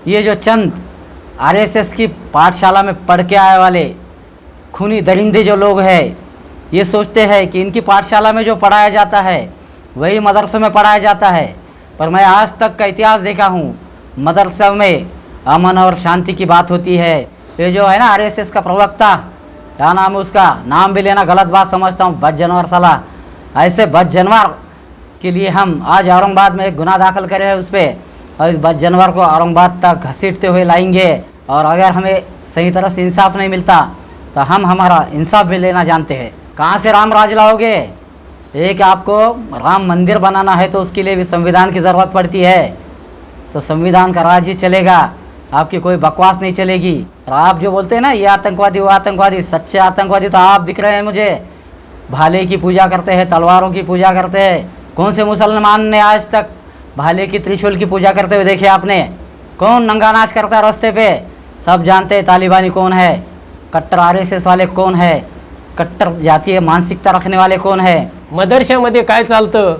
ये जो चंद आरएसएस की पाठशाला में पढ़ के आए वाले खूनी दरिंदे जो लोग हैं, ये सोचते हैं कि इनकी पाठशाला में जो पढ़ाया जाता है वही मदरसों में पढ़ाया जाता है। पर मैं आज तक का इतिहास देखा हूँ, मदरसों में अमन और शांति की बात होती है। ये जो है ना आरएसएस का प्रवक्ता, क्या नाम है उसका, नाम भी लेना गलत बात समझता हूँ, बद जानवर साला। ऐसे बद जानवर के लिए हम आज औरंगाबाद में एक गुनाह दाखिल करे हैं उस पर, और इस बद जानवर को औरंगाबाद तक घसीटते हुए लाएंगे। और अगर हमें सही तरह से इंसाफ नहीं मिलता तो हम हमारा इंसाफ भी लेना जानते हैं। कहाँ से राम राज लाओगे? एक आपको राम मंदिर बनाना है तो उसके लिए भी संविधान की ज़रूरत पड़ती है, तो संविधान का राज ही चलेगा, आपकी कोई बकवास नहीं चलेगी। और आप जो बोलते हैं ना ये आतंकवादी वो आतंकवादी, सच्चे आतंकवादी तो आप दिख रहे हैं मुझे। भाले की पूजा करते हैं, तलवारों की पूजा करते हैं। कौन से मुसलमान ने आज तक भाले की त्रिशूल की पूजा करते हुए देखे आपने? कौन नंगा नाच करता है रास्ते पे? सब जानते हैं तालिबानी कौन है, कट्टर आरएसएस वाले कौन है, कट्टर जातीय मानसिकता रखने वाले कौन है। मदरशामध्ये काय चालतं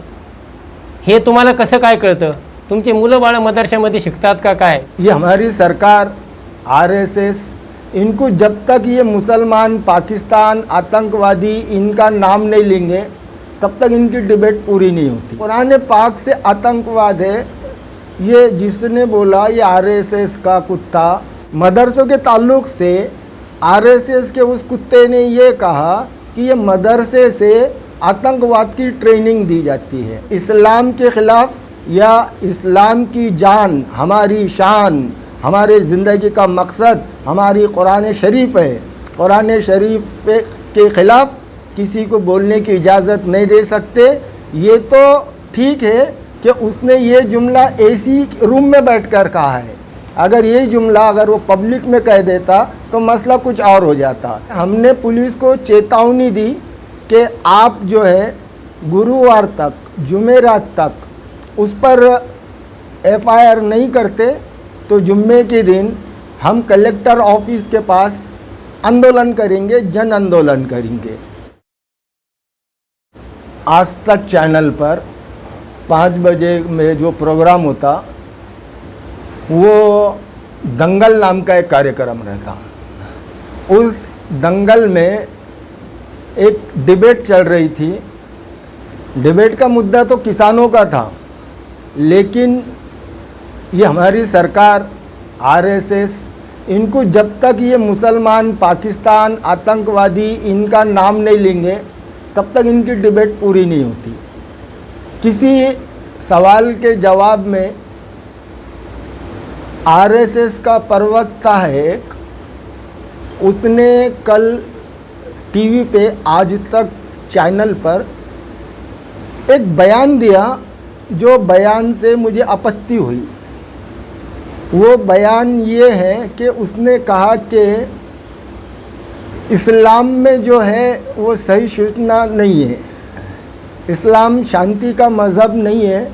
हे तुम्हाला कसं काय कळतं? तुमचे मुलं बाळ मदरशामध्ये शिकतात का काय? ये हमारी सरकार आरएसएस, इनको जब तक ये मुसलमान पाकिस्तान आतंकवादी इनका नाम नहीं लेंगे तब तक इनकी डिबेट पूरी नहीं होती। कुरान पाक से आतंकवाद है, ये जिसने बोला ये आरएसएस का कुत्ता। मदरसों के ताल्लुक़ से आरएसएस के उस कुत्ते ने ये कहा कि ये मदरसे से आतंकवाद की ट्रेनिंग दी जाती है। इस्लाम के ख़िलाफ़ या इस्लाम की जान, हमारी शान, हमारे ज़िंदगी का मकसद हमारी कुरान शरीफ है। कुरान शरीफ के ख़िलाफ़ किसी को बोलने की इजाज़त नहीं दे सकते। ये तो ठीक है कि उसने ये जुमला एसी रूम में बैठकर कहा है, अगर ये जुमला अगर वो पब्लिक में कह देता तो मसला कुछ और हो जाता। हमने पुलिस को चेतावनी दी कि आप जो है गुरुवार तक, जुमेरात तक उस पर एफआईआर नहीं करते तो जुम्मे के दिन हम कलेक्टर ऑफिस के पास आंदोलन करेंगे, जन आंदोलन करेंगे। आज तक चैनल पर 5 बजे में जो प्रोग्राम होता वो दंगल नाम का एक कार्यक्रम रहता। उस दंगल में एक डिबेट चल रही थी। डिबेट का मुद्दा तो किसानों का था, लेकिन ये हमारी सरकार आरएसएस, इनको जब तक ये मुसलमान पाकिस्तान आतंकवादी इनका नाम नहीं लेंगे तब तक इनकी डिबेट पूरी नहीं होती। किसी सवाल के जवाब में आरएसएस का प्रवक्ता है एक, उसने कल टीवी पे आज तक चैनल पर एक बयान दिया, जो बयान से मुझे आपत्ति हुई। वो बयान ये है कि उसने कहा कि इस्लाम में जो है वो सही सूचना नहीं है, इस्लाम शांति का मज़हब नहीं है,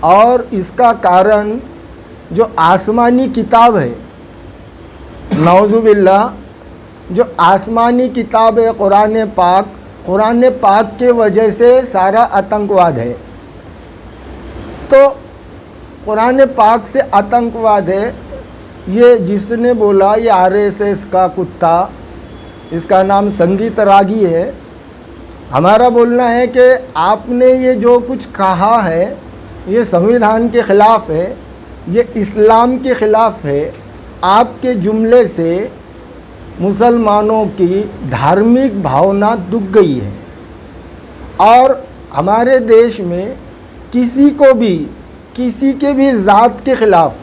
और इसका कारण जो आसमानी किताब है, नौजुबिल्लाह, जो आसमानी किताब है कुरान पाक के वजह से सारा आतंकवाद है। तो कुरान पाक से आतंकवाद है, ये जिसने बोला ये आरएसएस का कुत्ता, इसका नाम संगीत रागी है। हमारा बोलना है कि आपने ये जो कुछ कहा है ये संविधान के ख़िलाफ़ है, ये इस्लाम के ख़िलाफ़ है। आपके जुमले से मुसलमानों की धार्मिक भावना दुख गई है, और हमारे देश में किसी को भी, किसी के भी ज़ात के ख़िलाफ़,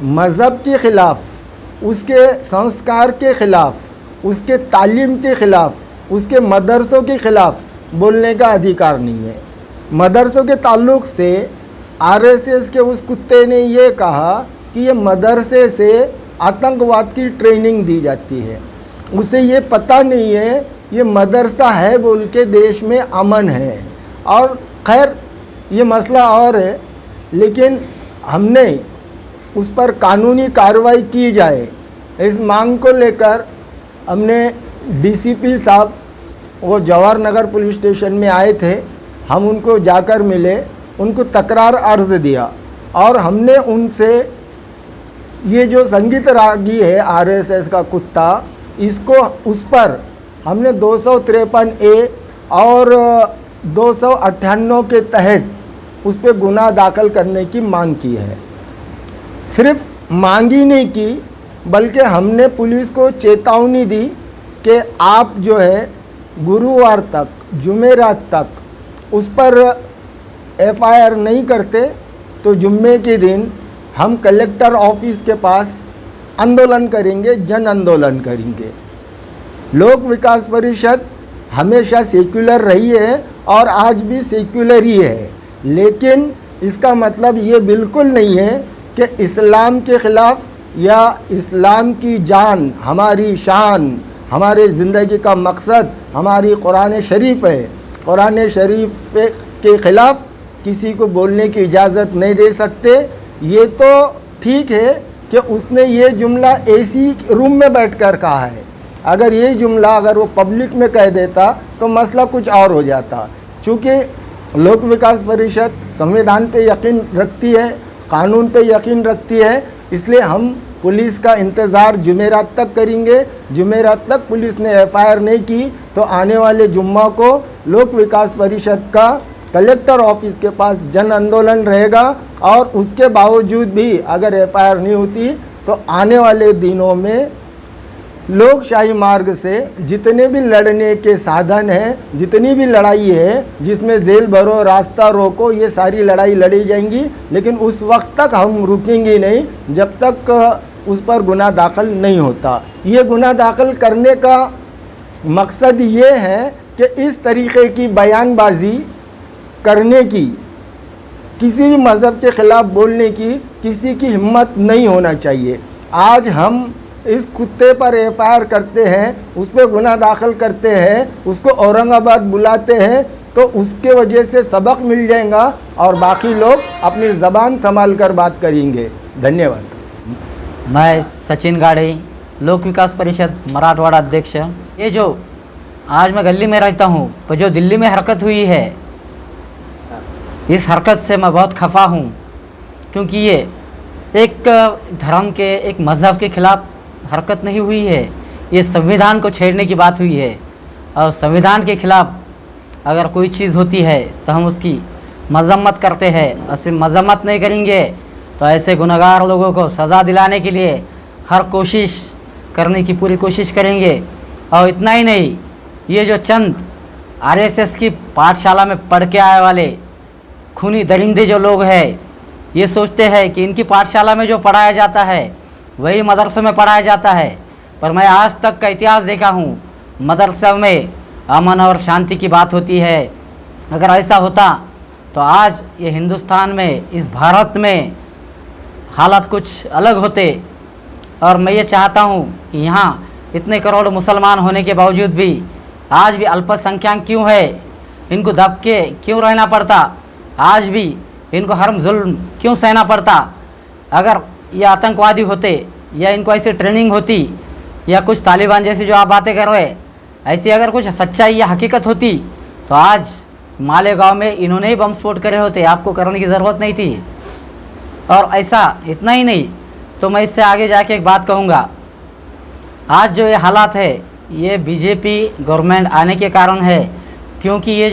मज़हब के ख़िलाफ़, उसके संस्कार के ख़िलाफ़, उसके तालीम के ख़िलाफ़, उसके मदरसों के ख़िलाफ़ बोलने का अधिकार नहीं है। मदरसों के ताल्लुक़ से आरएसएस के उस कुत्ते ने ये कहा कि ये मदरसे से आतंकवाद की ट्रेनिंग दी जाती है। उसे ये पता नहीं है ये मदरसा है बोल के देश में अमन है। और खैर ये मसला और है, लेकिन हमने उस पर कानूनी कार्रवाई की जाए, इस मांग को लेकर हमने डीसीपी साहब वो जवाहर नगर पुलिस स्टेशन में आए थे, हम उनको जाकर मिले, उनको तकरार अर्ज़ दिया, और हमने उनसे ये जो संगीत रागी है आरएसएस का कुत्ता, इसको उस पर हमने 253A और 298 के तहत उस पर गुनाह दाखिल करने की मांग की है। सिर्फ मांग ही नहीं की बल्कि हमने पुलिस को चेतावनी दी कि आप जो है गुरुवार तक, जुमेरात तक उस पर एफआईआर नहीं करते तो जुम्मे के दिन हम कलेक्टर ऑफिस के पास आंदोलन करेंगे, जन आंदोलन करेंगे। लोक विकास परिषद हमेशा सेक्युलर रही है और आज भी सेक्युलर ही है, लेकिन इसका मतलब ये बिल्कुल नहीं है कि इस्लाम के ख़िलाफ़ या इस्लाम की जान, हमारी शान, हमारे ज़िंदगी का मकसद हमारी कुरान शरीफ है। कुरान शरीफ के ख़िलाफ़ किसी को बोलने की इजाज़त नहीं दे सकते। ये तो ठीक है कि उसने ये जुमला एसी रूम में बैठकर कहा है, अगर ये जुमला अगर वो पब्लिक में कह देता तो मसला कुछ और हो जाता। चूँकि लोक विकास परिषद संविधान पे यकीन रखती है, कानून पे यकीन रखती है, इसलिए हम पुलिस का इंतज़ार जुमेरात तक करेंगे। जुमेरात तक पुलिस ने एफआईआर नहीं की तो आने वाले जुम्मा को लोक विकास परिषद का कलेक्टर ऑफिस के पास जन आंदोलन रहेगा और उसके बावजूद भी अगर एफआईआर नहीं होती तो आने वाले दिनों में लोकशाही मार्ग से जितने भी लड़ने के साधन हैं, जितनी भी लड़ाई है जिसमें जेल भरो, रास्ता रोको, ये सारी लड़ाई लड़ी जाएंगी। लेकिन उस वक्त तक हम रुकेंगे नहीं जब तक उस पर गुनाह दाखिल नहीं होता। ये गुनाह दाखिल करने का मकसद ये है कि इस तरीक़े की बयानबाजी करने की, किसी भी मज़हब के ख़िलाफ़ बोलने की किसी की हिम्मत नहीं होना चाहिए। आज हम इस कुत्ते पर एफआईआर करते हैं, उस पर गुनाह दाखिल करते हैं, उसको औरंगाबाद बुलाते हैं तो उसके वजह से सबक मिल जाएगा और बाकी लोग अपनी ज़बान संभाल कर बात करेंगे। धन्यवाद। मैं सचिन गाड़े, लोक विकास परिषद मराठवाड़ा अध्यक्ष। ये जो आज मैं गली में रहता हूँ, तो जो दिल्ली में हरकत हुई है, इस हरकत से मैं बहुत खफा हूँ, क्योंकि ये एक धर्म के, एक मज़हब के ख़िलाफ़ हरकत नहीं हुई है, ये संविधान को छेड़ने की बात हुई है। और संविधान के ख़िलाफ़ अगर कोई चीज़ होती है तो हम उसकी मजम्मत करते हैं, और सिर्फ मजम्मत नहीं करेंगे तो ऐसे गुनहगार लोगों को सज़ा दिलाने के लिए हर कोशिश करने की पूरी कोशिश करेंगे। और इतना ही नहीं, ये जो चंद आरएसएस की पाठशाला में पढ़ के आए वाले खूनी दरिंदे जो लोग हैं, ये सोचते हैं कि इनकी पाठशाला में जो पढ़ाया जाता है वही मदरसों में पढ़ाया जाता है। पर मैं आज तक का इतिहास देखा हूँ, मदरसा में अमन और शांति की बात होती है। अगर ऐसा होता तो आज ये हिंदुस्तान में, इस भारत में हालात कुछ अलग होते। और मैं ये चाहता हूँ कि यहाँ इतने करोड़ मुसलमान होने के बावजूद भी आज भी अल्पसंख्यक क्यों है, इनको दब के क्यों रहना पड़ता, आज भी इनको हर जुल्म क्यों सहना पड़ता। अगर ये आतंकवादी होते या इनको ऐसी ट्रेनिंग होती या कुछ तालिबान जैसी जो आप बातें कर रहे, ऐसी अगर कुछ सच्चाई या हकीकत होती तो आज मालेगांव में इन्होंने ही बम स्फोट करे होते, आपको करने की ज़रूरत नहीं थी। और ऐसा इतना ही नहीं तो मैं इससे आगे जाके एक बात कहूँगा, आज जो ये हालात है ये बीजेपी गवर्नमेंट आने के कारण है, क्योंकि ये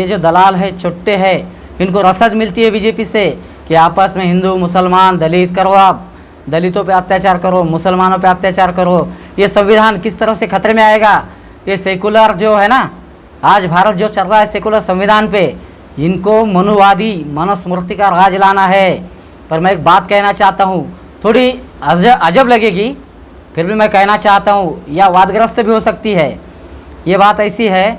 जो दलाल है, चुट्टे हैं, इनको रसद मिलती है बीजेपी से कि आपस में हिंदू मुसलमान दलित करो, आप दलितों पे अत्याचार करो, मुसलमानों पे अत्याचार करो। ये संविधान किस तरह से खतरे में आएगा। ये सेकुलर जो है ना, आज भारत जो चल रहा है सेकुलर संविधान पे, इनको मनुवादी मनुस्मृति का राज लाना है। पर मैं एक बात कहना चाहता हूँ, थोड़ी अजब लगेगी, फिर भी मैं कहना चाहता हूँ, या वादग्रस्त भी हो सकती है। ये बात ऐसी है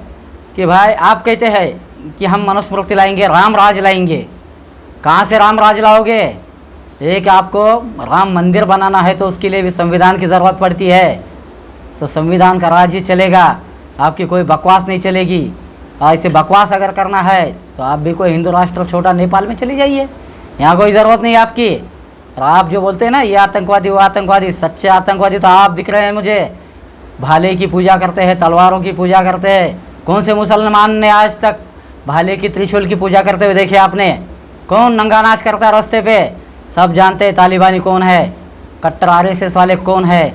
कि भाई आप कहते हैं कि हम मनुस्मृति लाएंगे, राम राज लाएंगे। कहाँ से राम राज लाओगे? एक आपको राम मंदिर बनाना है तो उसके लिए भी संविधान की ज़रूरत पड़ती है, तो संविधान का राज ही चलेगा, आपकी कोई बकवास नहीं चलेगी। और ऐसे बकवास अगर करना है तो आप भी कोई हिंदू राष्ट्र छोटा नेपाल में चली जाइए, यहाँ कोई ज़रूरत नहीं आपकी। और आप जो बोलते हैं ना ये आतंकवादी वो आतंकवादी, सच्चे आतंकवादी तो आप दिख रहे हैं मुझे। भाले की पूजा करते हैं, तलवारों की पूजा करते हैं। कौन से मुसलमान ने आज तक भाले की त्रिशूल की पूजा करते हुए देखे आपने? कौन नंगा नाच करता है रास्ते पे? सब जानते हैं तालिबानी कौन है। कट्टर आरएसएस वाले कौन है,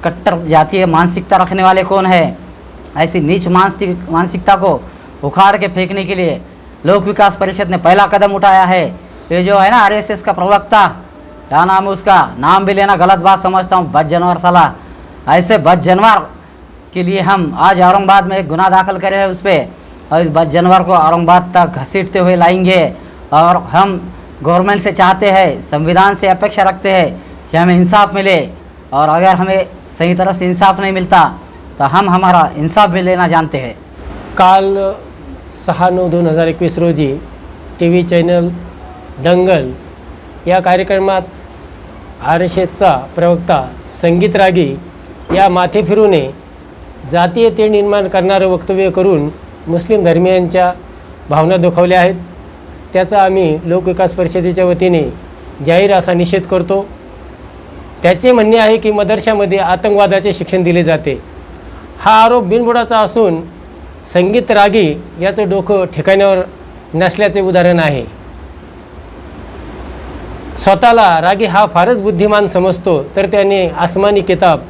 कट्टर जातीय मानसिकता रखने वाले कौन है, ऐसी नीच मानसिकता को उखाड़ के फेंकने के लिए लोक विकास परिषद ने पहला कदम उठाया है। ये जो है ना आरएसएस का प्रवक्ता, क्या नाम है उसका, नाम भी लेना गलत बात समझता हूँ, बद जानवर साला, ऐसे बद जानवर के लिए हम आज औरंगाबाद में एक गुनाह दाखिल करे हैं उस पर, और इस बद जानवर को औरंगाबाद तक घसीटते हुए लाएंगे। और हम गवर्नमेंट से चाहते हैं, संविधान से अपेक्षा रखते हैं कि हमें इंसाफ मिले, और अगर हमें सही तरह से इंसाफ नहीं मिलता तो हम हमारा इंसाफ भी लेना जानते हैं। काल 6/9/2021 रोजी TV चॅनल दंगल या कार्यक्रमात RSSचा प्रवक्ता संगीत रागी या माथे फिरूने जातीय तेढ निर्माण करणारं वक्तव्य करून मुस्लिम धर्मीयांच्या भावना दुखावल्या आहेत। त्याचा आम्ही लोकविकास परिषदेच्या वतीने जाहीर असा निषेध करतो। त्याचे म्हणणे आहे की मदरशामध्ये आतंकवादाचे शिक्षण दिले जाते। हा आरोप बिनबुडाचा असून संगीत रागी याचं डोकं ठिकाण्यावर नसल्याचे उदाहरण आहे। स्वतःला रागी हा फारच बुद्धिमान समजतो, तर त्याने आसमानी किताब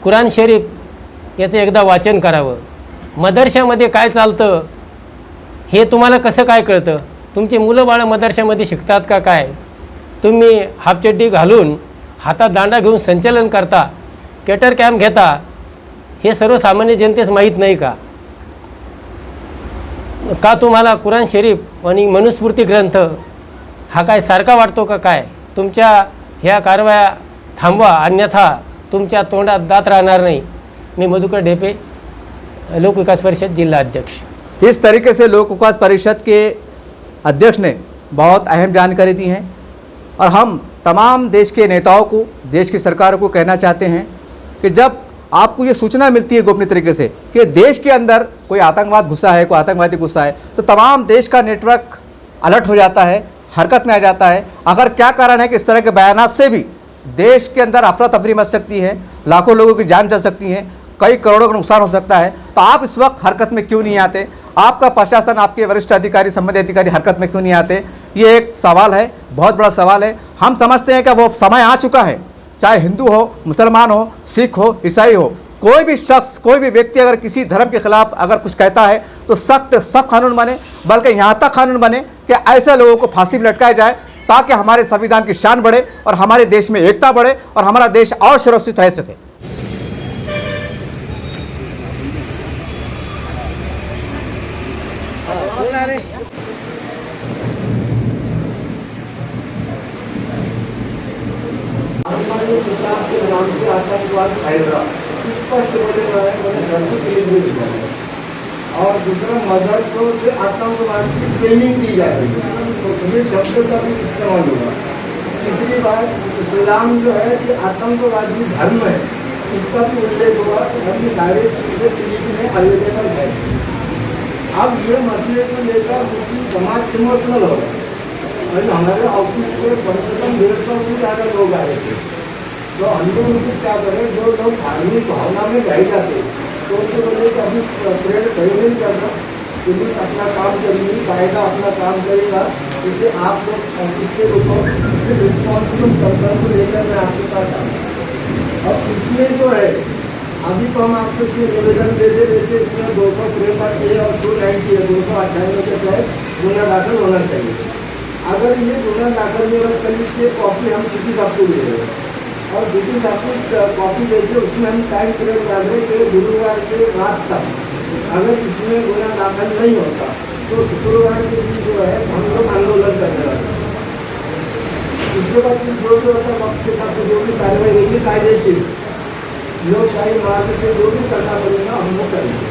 कुराण शरीफ याचं एकदा वाचन करावं। मदरशामध्ये काय चालतं हे तुम्हाला कसं काय कळतं? तुमची मुलं बाळं मदरशामध्ये शिकतात का काय? तुम्ही हाफचड्डी घालून हातात दांडा घेऊन संचलन करता, केटर कॅम्प घेता, हे सर्वसामान्य जनतेस माहीत नाही का? का तुम्हाला कुराण शरीफ आणि मनुस्मृती ग्रंथ हा काय सारखा वाटतो का काय? तुमच्या ह्या कारवाया थांबवा, अन्यथा तुमच्या तोंडात दात राहणार नाही। मी मधुकर ढेपे, लोक विकास परिषद जिला अध्यक्ष। इस तरीके से लोक विकास परिषद के अध्यक्ष ने बहुत अहम जानकारी दी है, और हम तमाम देश के नेताओं को, देश की सरकार को कहना चाहते हैं कि जब आपको ये सूचना मिलती है गोपनीय तरीके से कि देश के अंदर कोई आतंकवाद घुसा है, कोई आतंकवादी घुसा है, तो तमाम देश का नेटवर्क अलर्ट हो जाता है, हरकत में आ जाता है। अगर क्या कारण है कि इस तरह के बयानात से भी देश के अंदर अफरा तफरी मच सकती है, लाखों लोगों की जान चल सकती है, कई करोड़ों का नुकसान हो सकता है, तो आप इस वक्त हरकत में क्यों नहीं आते? आपका प्रशासन, आपके वरिष्ठ अधिकारी, संबंधित अधिकारी हरकत में क्यों नहीं आते? ये एक सवाल है, बहुत बड़ा सवाल है। हम समझते हैं कि वो समय आ चुका है, चाहे हिंदू हो, मुसलमान हो, सिख हो, ईसाई हो, कोई भी शख्स, कोई भी व्यक्ति अगर किसी धर्म के खिलाफ अगर कुछ कहता है तो सख्त सख्त कानून बने, बल्कि यहाँ तक कानून बने कि ऐसे लोगों को फांसी में लटकाया जाए, ताकि हमारे संविधान की शान बढ़े और हमारे देश में एकता बढ़े और हमारा देश और सुरक्षित रह सके। आतंकवाद फैला स्पष्ट और दूसरा मदरसों से आतंकवाद की ट्रेनिंग दी जाती है, तो तुम्हें शब्द का भी इस्तेमाल होगा। तीसरी बात, इस्लाम जो है कि आतंकवादी धर्म है, इसका भी उल्लेख हुआ कि हम सारे चीज़ें टीवी में अवेलेबल है। अब ये मसले को लेकर मुस्लिम समाज इमोशनल हो गए, और हमारे ऑफिस में कम से कम 150 से ज़्यादा लोग आए थे। तो हम लोग उनको क्या करें, जो लोग धार्मिक भावना में गए जाते तो उनको बोले कि अभी परेड सही नहीं करना, पुलिस अपना काम करेगी, कायदा अपना काम करेगा, इससे आप लोग इसके ऊपर रिस्पॉन्सिबल पर्सन को लेकर मैं आपके पास आता। अब इसमें जो है अभी तो हम आपको इसमें निवेदन दे दे देते, इसमें 263 ए और 290 है, 298 के तहत गुना दाखिल होना चाहिए। अगर ये गुना दाखिल नहीं होगा, कल इसकी कॉपी हम किसी आपको दे रहे हैं, और दूसरी आपको कॉपी देते उसमें हम टाइम पीरियड डाल रहे कि गुरुवार के रात तक अगर इसमें गुना दाखिल नहीं होता तो शुक्रवार के दिन जो है हम लोग आंदोलन कर रहे हैं। उसके बाद जो वक्त के साथ जो भी कार्रवाई होगी कायदेशीर लोकशाही मार्ग से जो भी करना पड़ेगा हम लोग करेंगे।